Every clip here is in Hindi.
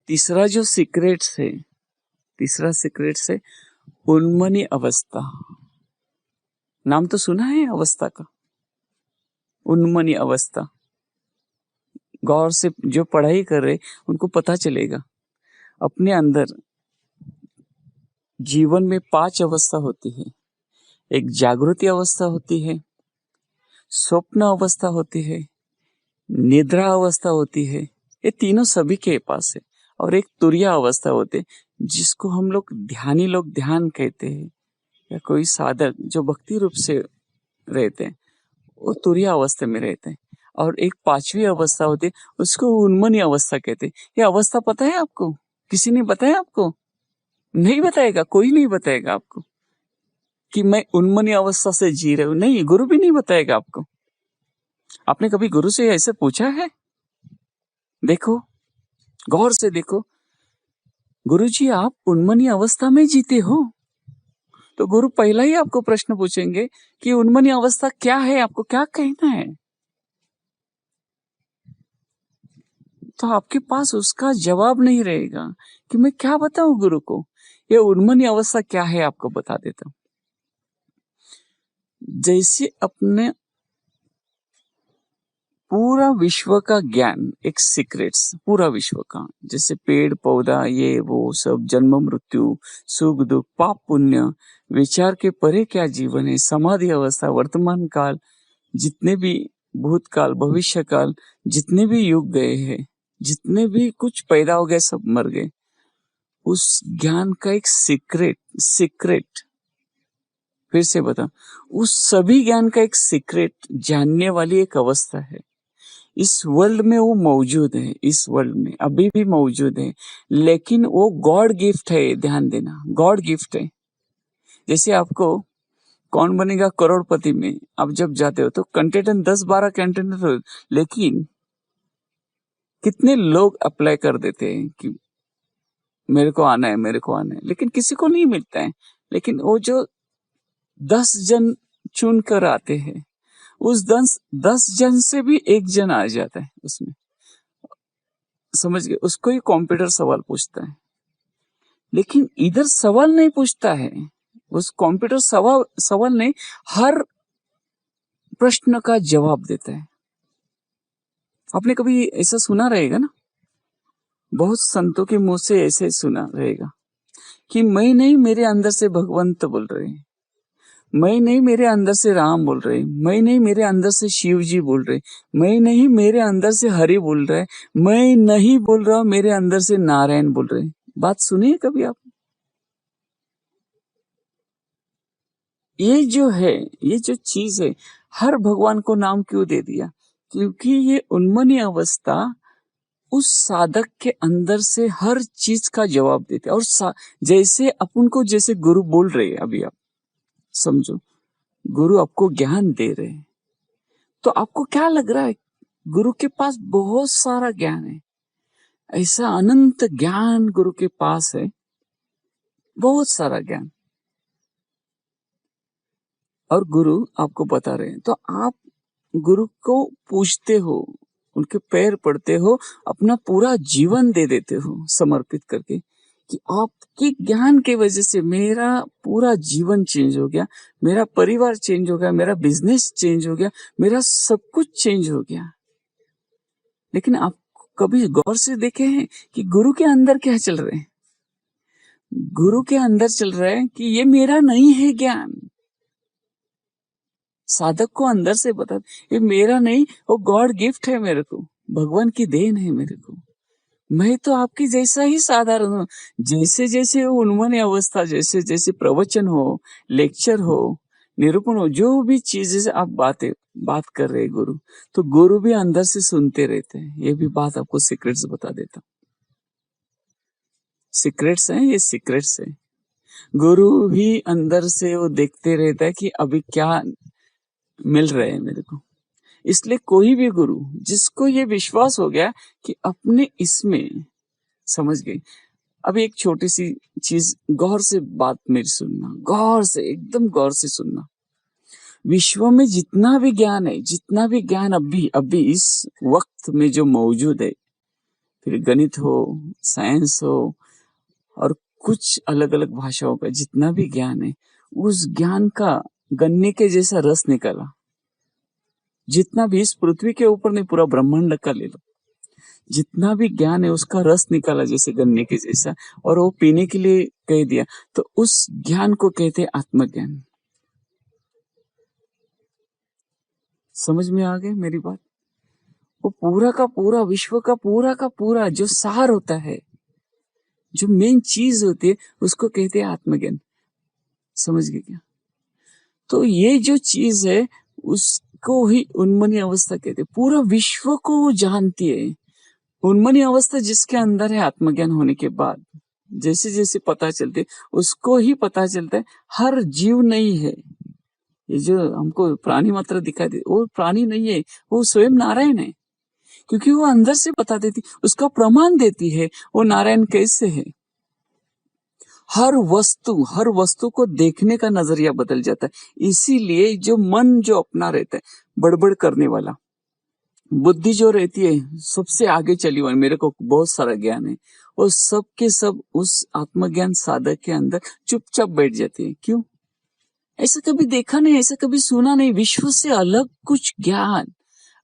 तीसरा जो सीक्रेट्स है, तीसरा सीक्रेट्स है उन्मनी अवस्था। नाम तो सुना है अवस्था का, उन्मनी अवस्था। गौर से जो पढ़ाई कर रहे उनको पता चलेगा अपने अंदर जीवन में 5 अवस्था होती है। एक जागृति अवस्था होती है, स्वप्न अवस्था होती है, निद्रा अवस्था होती है, ये तीनों सभी के पास है। और एक तुरिया अवस्था होती है जिसको हम लोग ध्यानी लोग ध्यान कहते हैं, या कोई साधक जो भक्ति रूप से रहते हैं वो तुरिया अवस्था में रहते हैं। और एक 5वीं अवस्था होती है उसको उन्मनी अवस्था कहते हैं। ये अवस्था पता है आपको? किसी ने बताया आपको? नहीं बताएगा, कोई नहीं बताएगा आपको कि मैं उन्मनी अवस्था से जी रहा हूं। नहीं, गुरु भी नहीं बताएगा आपको। आपने कभी गुरु से ऐसे पूछा है? देखो, गौर से देखो, गुरुजी आप उन्मनी अवस्था में जीते हो, तो गुरु पहला ही आपको प्रश्न पूछेंगे कि उन्मनी अवस्था क्या है, आपको क्या कहना है। तो आपके पास उसका जवाब नहीं रहेगा कि मैं क्या बताऊं गुरु को। ये उन्मनी अवस्था क्या है आपको बता देता हूं। जैसे अपने पूरा विश्व का ज्ञान, एक सीक्रेट्स पूरा विश्व का, जैसे पेड़ पौधा ये वो सब, जन्म मृत्यु, सुख दुख, पाप पुण्य, विचार के परे क्या जीवन है, समाधि अवस्था, वर्तमान काल, जितने भी भूतकाल भविष्य काल, जितने भी युग गए हैं, जितने भी कुछ पैदा हो गए सब मर गए, उस ज्ञान का एक सीक्रेट फिर से बता, उस सभी ज्ञान का एक सीक्रेट जानने वाली एक अवस्था है। इस वर्ल्ड में वो मौजूद है, इस वर्ल्ड में अभी भी मौजूद है, लेकिन वो गॉड गिफ्ट है। ध्यान देना, गॉड गिफ्ट है। जैसे आपको कौन बनेगा करोड़पति में आप जब जाते हो तो कंटेंट 10-12 कंटेंट हो, लेकिन कितने लोग अप्लाई कर देते हैं कि मेरे को आना है, मेरे को आना है, लेकिन किसी को नहीं मिलता है। लेकिन वो जो 10 जन चुन कर आते हैं, उस 10 जन से भी एक जन आ जाता है उसमें, समझ गए? उसको ही कंप्यूटर सवाल पूछता है, लेकिन इधर सवाल नहीं पूछता है। उस कंप्यूटर सवाल नहीं, हर प्रश्न का जवाब देता है। आपने कभी ऐसा सुना रहेगा ना, बहुत संतों के मुंह से ऐसे सुना रहेगा कि मैं नहीं, मेरे अंदर से भगवंत बोल रहे हैं, मैं नहीं, मेरे अंदर से राम बोल रहे, मैं नहीं, मेरे अंदर से शिव जी बोल रहे, मैं नहीं, मेरे अंदर से हरि बोल रहे, मैं नहीं बोल रहा हूं, मेरे अंदर से नारायण बोल रहे। बात सुनी है कभी आप? ये जो है, ये जो चीज है, हर भगवान को नाम क्यों दे दिया? क्योंकि ये उन्मनी अवस्था उस साधक के अंदर से हर चीज का जवाब देते। और जैसे अपन को जैसे गुरु बोल रहे हैं, अभी आप समझो, गुरु आपको ज्ञान दे रहे हैं, तो आपको क्या लग रहा है? गुरु के पास बहुत सारा ज्ञान है, ऐसा अनंत ज्ञान गुरु के पास है, बहुत सारा ज्ञान, और गुरु आपको बता रहे हैं। तो आप गुरु को पूछते हो, उनके पैर पड़ते हो, अपना पूरा जीवन दे देते हो समर्पित करके कि आपके ज्ञान के वजह से मेरा पूरा जीवन चेंज हो गया, मेरा परिवार चेंज हो गया, मेरा बिजनेस चेंज हो गया, मेरा सब कुछ चेंज हो गया। लेकिन आप कभी गौर से देखे हैं कि गुरु के अंदर क्या चल रहे हैं? गुरु के अंदर चल रहा है कि ये मेरा नहीं है ज्ञान। साधक को अंदर से बता, ये मेरा नहीं, वो गॉड गिफ्ट है मेरे को, भगवान की देन है मेरे को, मैं तो आपकी जैसा ही साधारण हूँ। जैसे जैसे वो उन्मनी अवस्था, जैसे जैसे प्रवचन हो, लेक्चर हो, निरूपण हो, जो भी चीजें से आप बात कर रहे हैं गुरु, तो गुरु भी अंदर से सुनते रहते हैं। ये भी बात आपको सीक्रेट्स बता देता हूँ, सीक्रेट्स हैं ये, सीक्रेट्स है। गुरु भी अंदर से वो देखते रहता है कि अभी क्या मिल रहे हैं मेरे को। इसलिए कोई भी गुरु जिसको ये विश्वास हो गया कि अपने इसमें, समझ गए? अब एक छोटी सी चीज, गौर से बात मेरी सुनना, गौर से, एकदम गौर से सुनना। विश्व में जितना भी ज्ञान है, जितना भी ज्ञान अभी इस वक्त में जो मौजूद है, फिर गणित हो, साइंस हो और कुछ अलग अलग भाषाओं का जितना भी ज्ञान है, उस ज्ञान का गन्ने के जैसा रस निकाला। जितना भी इस पृथ्वी के ऊपर नहीं, पूरा ब्रह्मांड का ले लो, जितना भी ज्ञान है उसका रस निकाला जैसे गन्ने के जैसा, और वो पीने के लिए कह दिया, तो उस ज्ञान को कहते हैं आत्मज्ञान। समझ में आ गई मेरी बात? वो पूरा का पूरा विश्व का पूरा जो सार होता है, जो मेन चीज होती है, उसको कहते हैं आत्मज्ञान। समझ गए क्या? तो ये जो चीज है उसको ही उन्मनी अवस्था कहते हैं। पूरा विश्व को वो जानती है। उन्मनी अवस्था जिसके अंदर है, आत्मज्ञान होने के बाद जैसे जैसे पता चलते, उसको ही पता चलता है हर जीव नहीं है। ये जो हमको प्राणी मात्र दिखाई दे, वो प्राणी नहीं है, वो स्वयं नारायण है। क्योंकि वो अंदर से बता देती, उसका प्रमाण देती है वो नारायण कैसे है। हर वस्तु को देखने का नजरिया बदल जाता है। इसीलिए जो मन जो अपना रहता है, बड़बड़ करने वाला बुद्धि जो रहती है, सबसे आगे चली हुई, मेरे को बहुत सारा ज्ञान है, वो सब के सब उस आत्मज्ञान साधक के अंदर चुपचाप बैठ जाती है। क्यों? ऐसा कभी देखा नहीं, ऐसा कभी सुना नहीं। विश्व से अलग कुछ ज्ञान,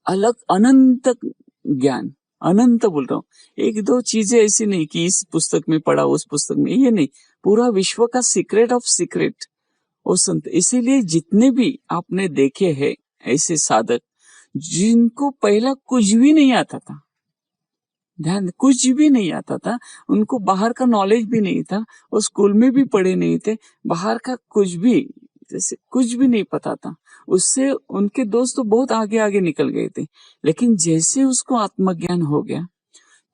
अलग अनंत ज्ञान, अनंत बोल रहा हूँ। एक दो चीजें ऐसी नहीं कि इस पुस्तक में पढ़ा, उस पुस्तक में, ये नहीं, पूरा विश्व का सीक्रेट ऑफ सीक्रेट वो संत। इसीलिए जितने भी आपने देखे हैं ऐसे साधक, जिनको पहला कुछ भी नहीं आता था, ध्यान, कुछ भी नहीं आता था, उनको बाहर का नॉलेज भी नहीं था, वो स्कूल में भी पढ़े नहीं थे, बाहर का कुछ भी, जैसे कुछ भी नहीं पता था, उससे उनके दोस्त तो बहुत आगे आगे निकल गए थे। लेकिन जैसे उसको आत्मज्ञान हो गया,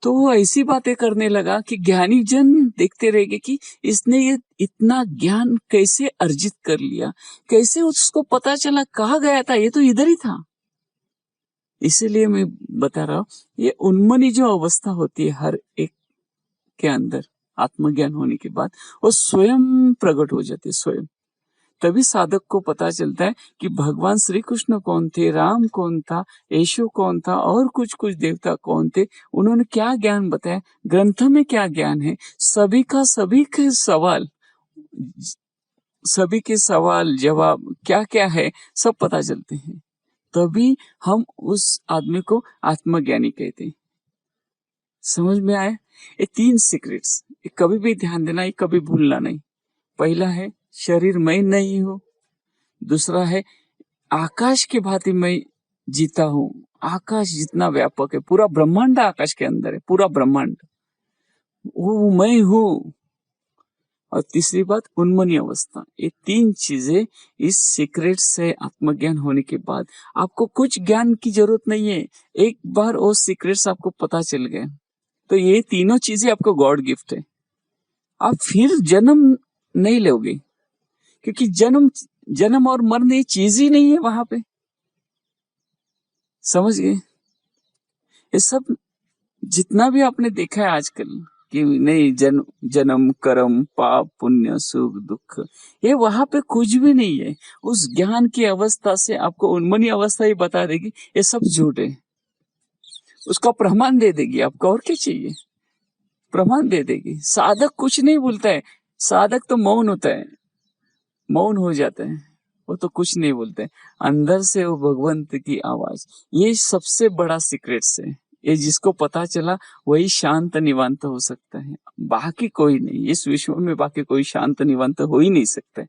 तो वो ऐसी बातें करने लगा कि ज्ञानी जन देखते रह गए कि इसने ये इतना ज्ञान कैसे अर्जित कर लिया, कैसे उसको पता चला, कहाँ गया था, ये तो इधर ही था। इसीलिए मैं बता रहा हूं, ये उन्मनी जो अवस्था होती है हर एक के अंदर, आत्मज्ञान होने के बाद वो स्वयं प्रकट हो जाती है, स्वयं। तभी साधक को पता चलता है कि भगवान श्री कृष्ण कौन थे, राम कौन था, यीशु कौन था, और कुछ कुछ देवता कौन थे, उन्होंने क्या ज्ञान बताया, ग्रंथ में क्या ज्ञान है, सभी के सवाल जवाब क्या क्या है, सब पता चलते हैं। तभी हम उस आदमी को आत्मज्ञानी कहते हैं। समझ में आया? ये 3 सीक्रेट्स, ये कभी भी ध्यान देना, ये कभी भूलना नहीं। पहला है शरीर मैं नहीं हूं, दूसरा है आकाश की भांति मैं जीता हूं। आकाश जितना व्यापक है, पूरा ब्रह्मांड आकाश के अंदर है, पूरा ब्रह्मांड वो मैं हूं। और तीसरी बात उन्मनी अवस्था। ये 3 चीजें इस सीक्रेट से आत्मज्ञान होने के बाद आपको कुछ ज्ञान की जरूरत नहीं है। एक बार वो सीक्रेट्स आपको पता चल गए, तो ये तीनों चीजें आपको गॉड गिफ्ट है। आप फिर जन्म नहीं लोगे, क्योंकि जन्म और मरण ये चीज ही नहीं है वहां पे। समझ गए? ये सब जितना भी आपने देखा है आजकल कि नहीं, जन्म कर्म पाप पुण्य सुख दुख, ये वहां पे कुछ भी नहीं है। उस ज्ञान की अवस्था से आपको उन्मनी अवस्था ही बता देगी ये सब झूठ है, उसका प्रमाण दे देगी आपको। और क्या चाहिए? प्रमाण दे देगी। साधक कुछ नहीं बोलता है, साधक तो मौन होता है, मौन हो जाता है, वो तो कुछ नहीं बोलते, अंदर से वो भगवंत की आवाज। ये सबसे बड़ा सीक्रेट्स है। ये जिसको पता चला वही शांत निवांत हो सकता है, बाकी कोई नहीं। इस विश्व में बाकी कोई शांत निवांत हो ही नहीं सकता।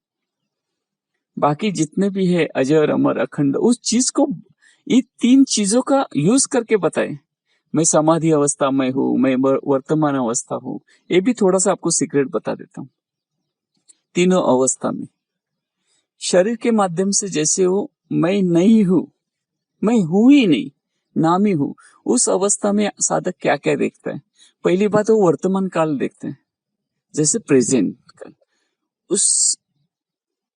बाकी जितने भी है अजर अमर अखंड, उस चीज को ये 3 चीजों का यूज करके बताए। मैं समाधि अवस्था में हूँ, मैं वर्तमान अवस्था हूँ। ये भी थोड़ा सा आपको सीक्रेट बता देता हूँ। तीनों अवस्था में शरीर के माध्यम से जैसे हो मैं नहीं हूं, मैं हूं ही नहीं, नाम ही हूं। उस अवस्था में साधक क्या क्या देखता है? पहली बात वो वर्तमान काल देखते हैं, जैसे प्रेजेंट काल।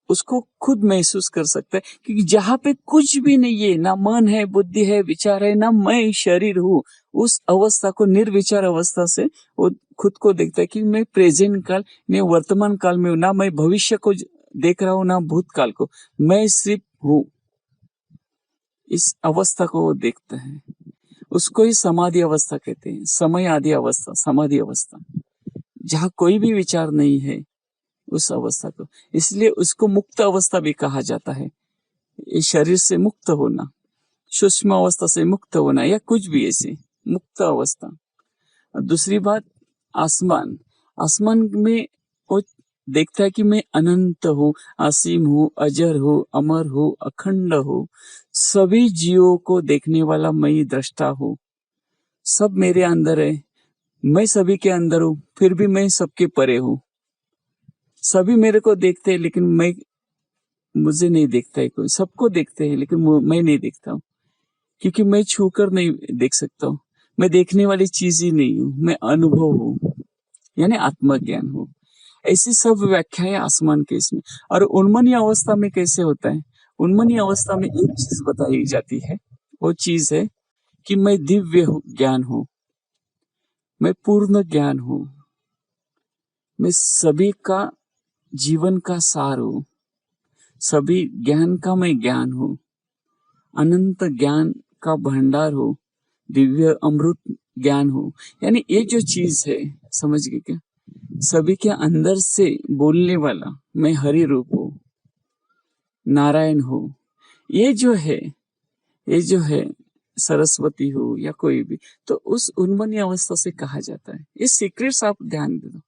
उसको खुद महसूस कर सकता है, क्योंकि जहां पे कुछ भी नहीं है, ना मन है, बुद्धि है, विचार है, ना मैं शरीर हूँ, उस अवस्था को, निर्विचार अवस्था से वो खुद को देखता है कि मैं प्रेजेंट काल, मैं वर्तमान काल में हूँ, ना मैं भविष्य को देख रहा हूँ, ना भूतकाल को, मैं सिर्फ हूँ। इस अवस्था को वो देखता है। उसको ही समाधि अवस्था कहते हैं, समय आदि अवस्था, समाधि अवस्था, जहाँ कोई भी विचार नहीं है उस अवस्था को। इसलिए उसको मुक्त अवस्था भी कहा जाता है। ये शरीर से मुक्त होना, सूक्ष्म अवस्था से मुक्त होना, या कुछ भी ऐसे मुक्त अवस्था। और दूसरी बात, आसमान, आसमान में वो देखता है कि मैं अनंत हूँ, असीम हूँ, अजर हूँ, अमर हूँ, अखंड हूँ, सभी जीवों को देखने वाला मैं ही दृष्टा हूँ, सब मेरे अंदर है, मैं सभी के अंदर हूँ, फिर भी मैं सबके परे हूँ। सभी मेरे को देखते हैं लेकिन मैं, मुझे नहीं देखता है कोई, सबको देखते हैं लेकिन मैं नहीं देखता हूँ, क्योंकि मैं छूकर नहीं देख सकता हूँ। मैं देखने वाली चीज ही नहीं हूँ, मैं अनुभव हूँ, यानी आत्मज्ञान हूँ। ऐसी सब व्याख्याएं आसमान के इसमें। और उन्मनी अवस्था में कैसे होता है? उन्मनी अवस्था में एक चीज बताई जाती है, वो चीज है कि मैं दिव्य ज्ञान हूँ, मैं पूर्ण ज्ञान हूँ, मैं सभी का जीवन का सार हूँ, सभी ज्ञान का मैं ज्ञान हूँ, अनंत ज्ञान का भंडार हूँ, दिव्य अमृत ज्ञान हूँ। यानी ये जो चीज है, समझ गए क्या? सभी के अंदर से बोलने वाला मैं हरि रूप हूँ, नारायण हूँ। ये जो है सरस्वती हो या कोई भी, तो उस उन्मनी अवस्था से कहा जाता है। ये सीक्रेट्स आप ध्यान दे दो।